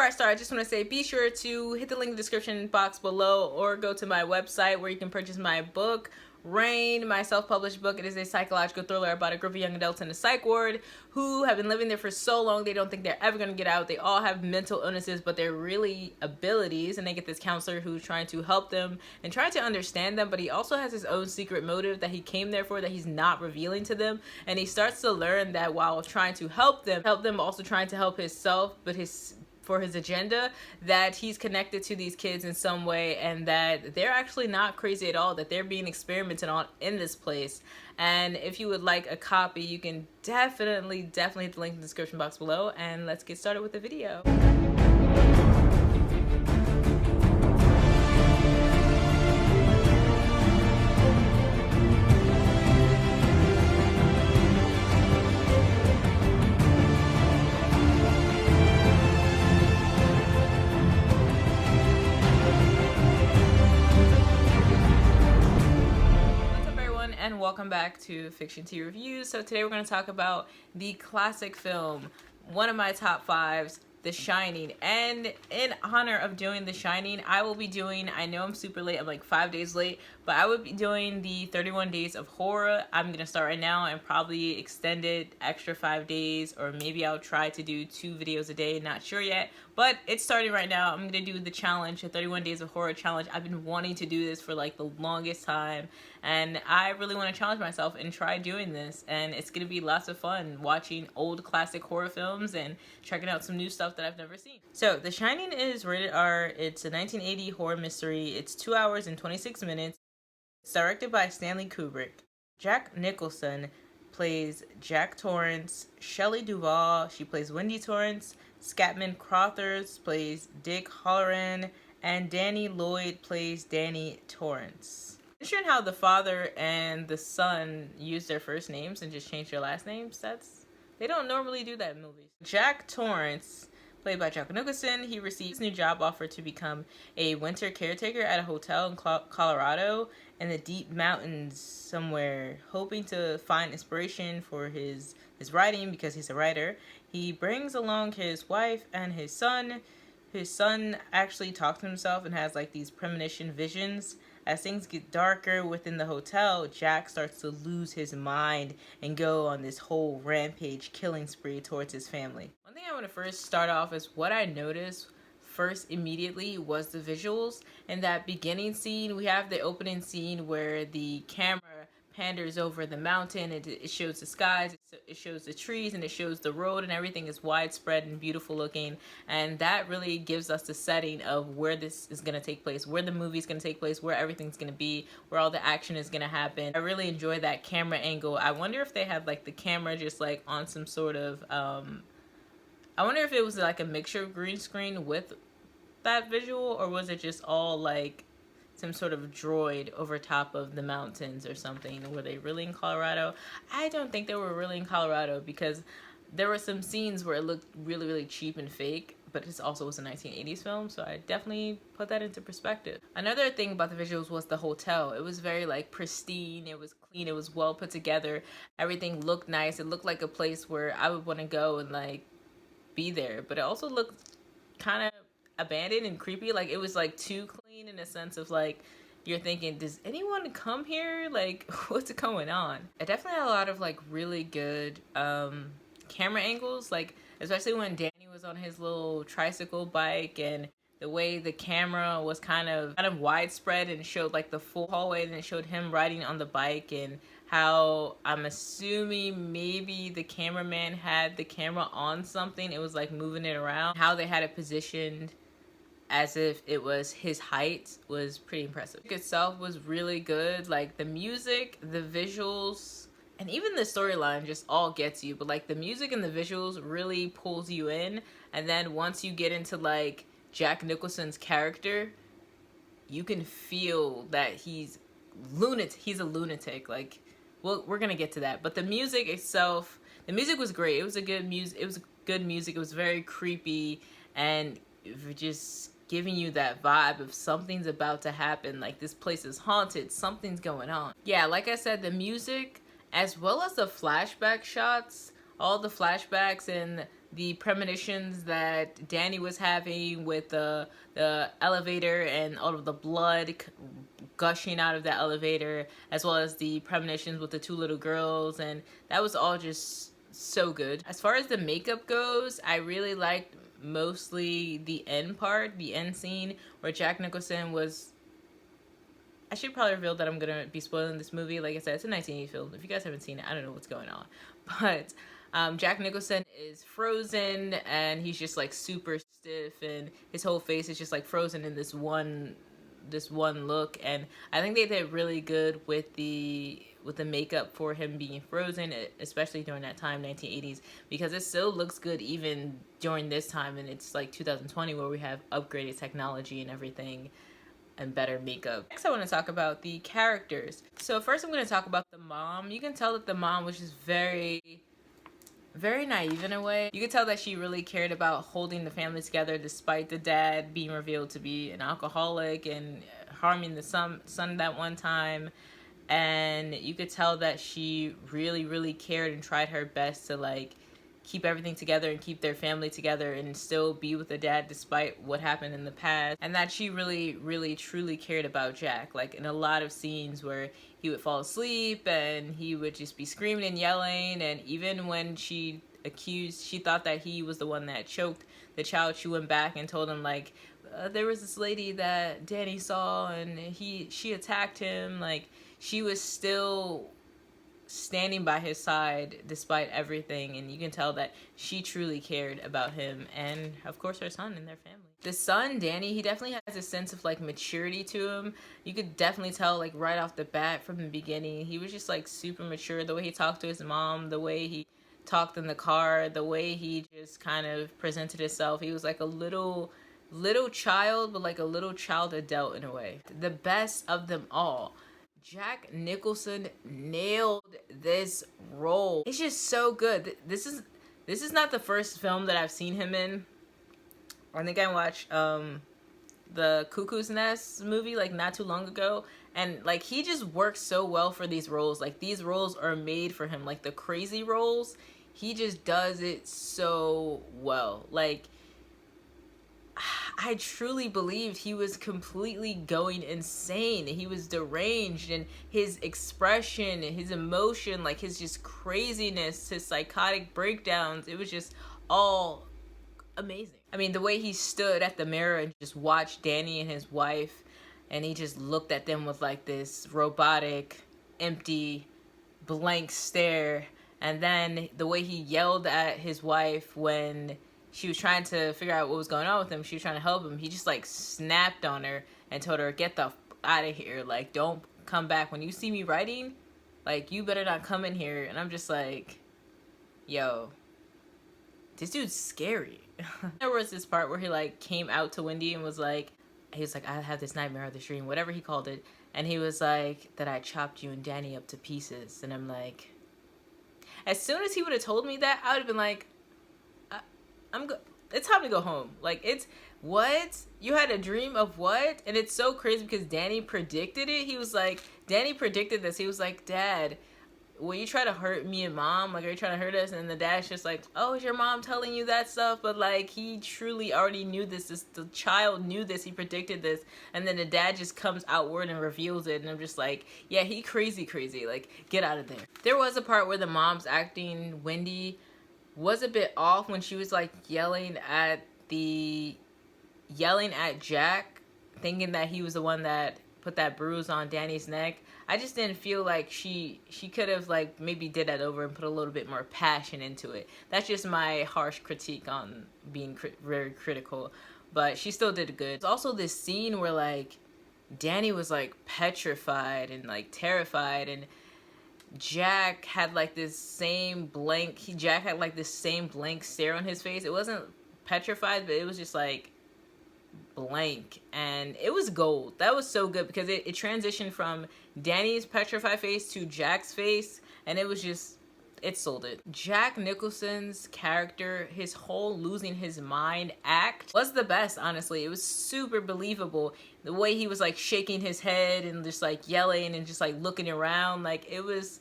I start, I just want to say be sure to hit the link in the description box below or go to my website where you can purchase my book, Rain, my self-published book. It is a psychological thriller about a group of young adults in a psych ward who have been living there for so long they don't think they're ever going to get out. They all have mental illnesses, but they're really abilities, and they get this counselor who's trying to help them and trying to understand them, but he also has his own secret motive that he came there for that he's not revealing to them. And he starts to learn that while trying to help them also trying to help himself, but for his agenda, that he's connected to these kids in some way and that they're actually not crazy at all, that they're being experimented on in this place. And if you would like a copy, you can definitely hit the link in the description box below, and let's get started with the video. And welcome back to Fiction Tea Reviews. So today we're going to talk about the classic film, one of my top fives, The Shining. And in honor of doing The Shining, I will be doing, I know I'm super late, I'm like 5 days late, but I would be doing the 31 Days of Horror. I'm going to start right now and probably extend it extra 5 days, or maybe I'll try to do 2 videos a day, not sure yet. But it's starting right now. I'm going to do the challenge, the 31 Days of Horror challenge. I've been wanting to do this for like the longest time, and I really want to challenge myself and try doing this. And it's going to be lots of fun watching old classic horror films and checking out some new stuff that I've never seen. So The Shining is rated R. It's a 1980 horror mystery. It's 2 hours and 26 minutes. It's directed by Stanley Kubrick. Jack Nicholson plays Jack Torrance. Shelley Duvall, she plays Wendy Torrance. Scatman Crothers plays Dick Halloran, and Danny Lloyd plays Danny Torrance. Interesting how the father and the son use their first names and just change their last names. They don't normally do that in movies. Jack Torrance, played by Jack Nicholson, he receives a new job offer to become a winter caretaker at a hotel in Colorado in the deep mountains somewhere, hoping to find inspiration for his writing because he's a writer. He brings along his wife and his son. His son actually talks to himself and has like these premonition visions. As things get darker within the hotel, Jack starts to lose his mind and go on this whole rampage killing spree towards his family. One thing I want to first start off is what I noticed first immediately was the visuals. In that beginning scene, we have the opening scene where the camera panders over the mountain, and it shows the skies, it shows the trees, and it shows the road, and everything is widespread and beautiful looking. And that really gives us the setting of where this is going to take place, where the movie is going to take place, where everything's going to be, where all the action is going to happen. I really enjoy that camera angle. I wonder if they had like the camera just like on some sort of I wonder if it was like a mixture of green screen with that visual, or was it just all like some sort of droid over top of the mountains or something. Were they really in Colorado? I don't think they were really in Colorado, because there were some scenes where it looked really cheap and fake, but this also was a 1980s film, so I definitely put that into perspective. Another thing about the visuals was the hotel. It was very like pristine, it was clean, it was well put together, everything looked nice. It looked like a place where I would want to go and like be there, but it also looked kind of abandoned and creepy. Like it was like too clean in a sense of like you're thinking, does anyone come here? Like what's going on? It definitely had a lot of like really good camera angles, like especially when Danny was on his little tricycle bike, and the way the camera was kind of widespread and showed like the full hallway, and it showed him riding on the bike, and how I'm assuming maybe the cameraman had the camera on something. It was like moving it around. How they had it positioned as if it was his height was pretty impressive. The book itself was really good. Like the music, the visuals, and even the storyline just all gets you. But like the music and the visuals really pulls you in. And then once you get into like Jack Nicholson's character, you can feel that he's a lunatic. Like, well, we're gonna get to that. But the music itself, the music was great. It was good music. It was very creepy, and just giving you that vibe of something's about to happen. Like this place is haunted. Something's going on. Yeah, like I said, the music as well as the flashback shots, all the flashbacks and the premonitions that Danny was having with the elevator and all of the blood gushing out of that elevator, as well as the premonitions with the two little girls, and that was all just so good. As far as the makeup goes, I really liked mostly the end part, the end scene where Jack Nicholson was. I should probably reveal that I'm gonna be spoiling this movie. Like I said, it's a 1980 film. If you guys haven't seen it, I don't know what's going on. But Jack Nicholson is frozen, and he's just like super stiff, and his whole face is just like frozen in this one look. And I think they did really good with the makeup for him being frozen, especially during that time, 1980s, because it still looks good even during this time, and it's like 2020 where we have upgraded technology and everything and better makeup. Next, I want to talk about the characters. So first I'm going to talk about the mom. You can tell that the mom was just very naive in a way. You could tell that she really cared about holding the family together despite the dad being revealed to be an alcoholic and harming the son that one time. And you could tell that she really cared and tried her best to like keep everything together and keep their family together and still be with the dad despite what happened in the past. And that she really truly cared about Jack. Like in a lot of scenes where he would fall asleep and he would just be screaming and yelling, and even when she thought that he was the one that choked the child, she went back and told him like, there was this lady that Danny saw and she attacked him. Like, she was still standing by his side despite everything, and you can tell that she truly cared about him and of course her son and their family. The son, Danny, he definitely has a sense of like maturity to him. You could definitely tell like right off the bat from the beginning. He was just like super mature, the way he talked to his mom, the way he talked in the car, the way he just kind of presented himself. He was like a little child, but like a little child adult in a way. The best of them all, Jack Nicholson nailed this role. It's just so good. This is not the first film that I've seen him in. I think I watched the Cuckoo's Nest movie like not too long ago, and like he just works so well for these roles. Like these roles are made for him. Like the crazy roles, he just does it so well. Like I truly believed he was completely going insane. He was deranged, and his expression, his emotion, like his just craziness, his psychotic breakdowns, it was just all amazing. I mean, the way he stood at the mirror and just watched Danny and his wife, and he just looked at them with like this robotic, empty, blank stare. And then the way he yelled at his wife when she was trying to figure out what was going on with him, she was trying to help him, he just like snapped on her and told her, get the out of here, like don't come back. When you see me writing, like you better not come in here. And I'm just like, yo, this dude's scary. There was this part where he like came out to Wendy and was like, he was like, I have this nightmare or this dream, whatever he called it, and he was like, that I chopped you and Danny up to pieces. And I'm like, as soon as he would have told me that, I would have been like, it's time to go home. Like, it's what? You had a dream of what? And it's so crazy because Danny predicted it. He was like, Danny predicted this. He was like, Dad, will you try to hurt me and Mom? Like, are you trying to hurt us? And the dad's just like, oh, is your mom telling you that stuff? But like, he truly already knew this. The child knew this. He predicted this. And then the dad just comes outward and reveals it. And I'm just like, yeah, he crazy. Like, get out of there. There was a part where the mom's acting, Wendy, was a bit off when she was like yelling at Jack, thinking that he was the one that put that bruise on Danny's neck. I just didn't feel like she could have like maybe did that over and put a little bit more passion into it. That's just my harsh critique on being very critical, but she still did good. There's also this scene where like Danny was like petrified and like terrified, and Jack had like this same blank stare on his face. It wasn't petrified, but it was just like blank, and it was gold. That was so good because it transitioned from Danny's petrified face to Jack's face, and it was just, it sold it. Jack Nicholson's character, his whole losing his mind act was the best, honestly. It was super believable. The way he was like shaking his head and just like yelling and just like looking around, like it was,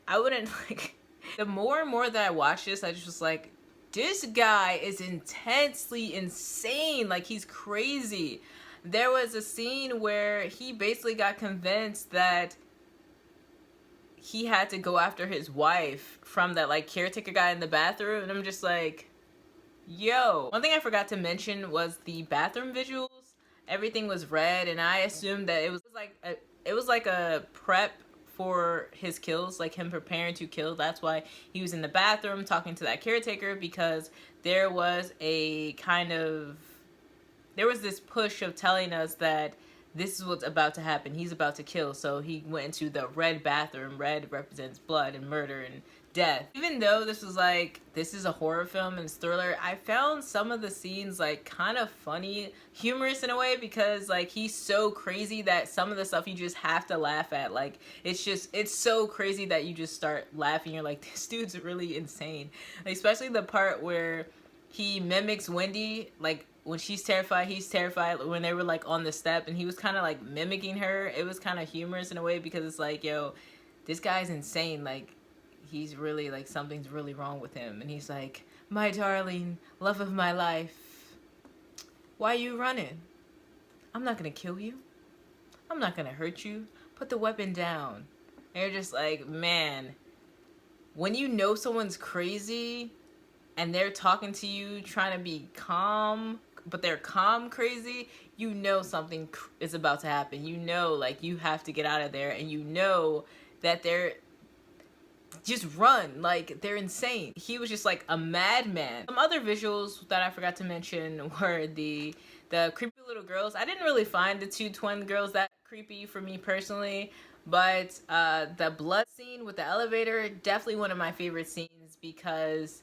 I wouldn't like, the more and more that I watched this, I just was like, This guy is intensely insane. Like, he's crazy. There was a scene where he basically got convinced that he had to go after his wife from that, like, caretaker guy in the bathroom. And I'm just like, yo. One thing I forgot to mention was the bathroom visuals. Everything was red, and I assumed that it was like a prep for his kills, like him preparing to kill. That's why he was in the bathroom talking to that caretaker, because there was this push of telling us that this is what's about to happen. He's about to kill. So he went into the red bathroom. Red represents blood and murder and death. Even though this is a horror film and thriller, I found some of the scenes like kind of funny, humorous in a way, because like he's so crazy that some of the stuff you just have to laugh at. Like, it's so crazy that you just start laughing. You're like, this dude's really insane. Like, especially the part where he mimics Wendy, like when she's terrified, he's terrified, when they were like on the step and he was kind of like mimicking her. It was kind of humorous in a way, because it's like, yo, this guy's insane. Like, he's really, like, something's really wrong with him. And he's like, my darling, love of my life, why are you running? I'm not gonna kill you. I'm not gonna hurt you. Put the weapon down. And you're just like, man, when you know someone's crazy and they're talking to you trying to be calm, but they're calm crazy, you know something is about to happen. You know, like, you have to get out of there, and you know that they're just run, like, they're insane. He was just like a madman. Some other visuals that I forgot to mention were the creepy little girls. I didn't really find the two twin girls that creepy for me personally, but the blood scene with the elevator, definitely one of my favorite scenes, because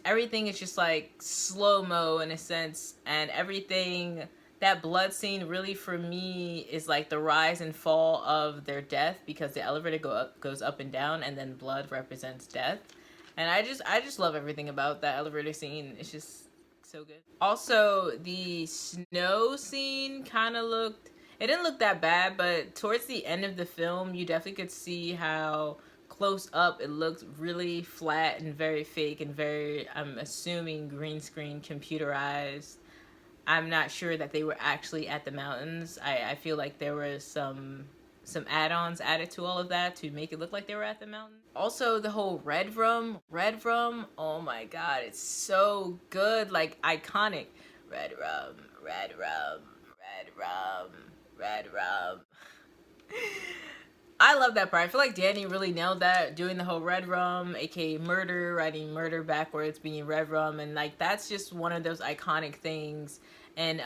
everything is just like slow-mo in a sense, and everything, that blood scene really for me is like the rise and fall of their death, because the elevator goes up and down, and then blood represents death. And I just love everything about that elevator scene. It's just so good. Also, the snow scene it didn't look that bad, but towards the end of the film, you definitely could see how close up it looked really flat and very fake and very, I'm assuming, green screen, computerized. I'm not sure that they were actually at the mountains. I feel like there was some add-ons added to all of that to make it look like they were at the mountain. Also, the whole red room, oh my god, it's so good, like, iconic. Red rum, red rum, red rum, red rum. I love that part. I feel like Danny really nailed that, doing the whole red rum, aka murder, writing murder backwards, being red rum, and like, that's just one of those iconic things in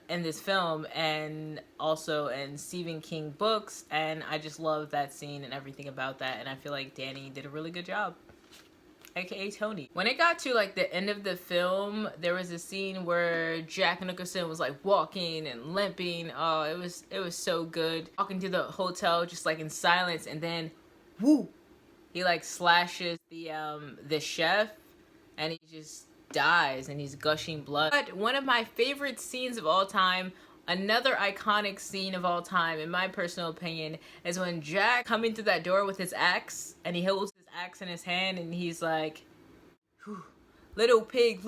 this film, and also in Stephen King books, and I just love that scene and everything about that, and I feel like Danny did a really good job, aka Tony. When it got to like the end of the film, there was a scene where Jack Nicholson was like walking and limping. Oh, it was so good. Walking to the hotel just like in silence, and then whoo, he like slashes the chef, and he just dies, and he's gushing blood. But one of my favorite scenes of all time, another iconic scene of all time, in my personal opinion, is when Jack coming through that door with his axe, and he holds his axe in his hand, and he's like, little pig,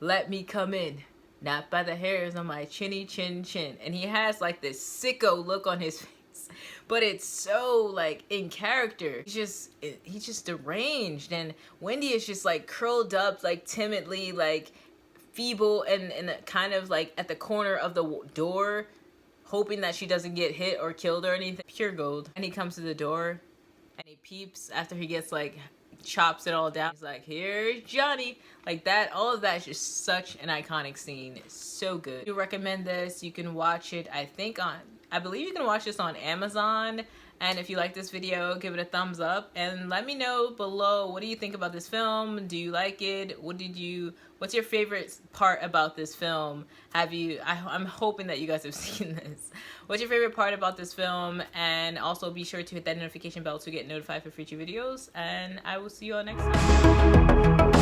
let me come in, not by the hairs on my chinny chin chin. And he has like this sicko look on his face, but it's so like in character. He's just deranged, and Wendy is just like curled up, like timidly, like feeble, and kind of like at the corner of the door, hoping that she doesn't get hit or killed or anything. Pure gold. And he comes to the door, and he peeps after he gets like chops it all down. He's like, here's Johnny. Like that, all of that is just such an iconic scene. It's so good. I recommend this. You can watch it, I believe you can watch this on Amazon. And if you like this video, give it a thumbs up, and let me know below, what do you think about this film? Do you like it? What's your favorite part about this film? I'm hoping that you guys have seen this. What's your favorite part about this film? And also be sure to hit that notification bell to get notified for future videos, and I will see you all next time.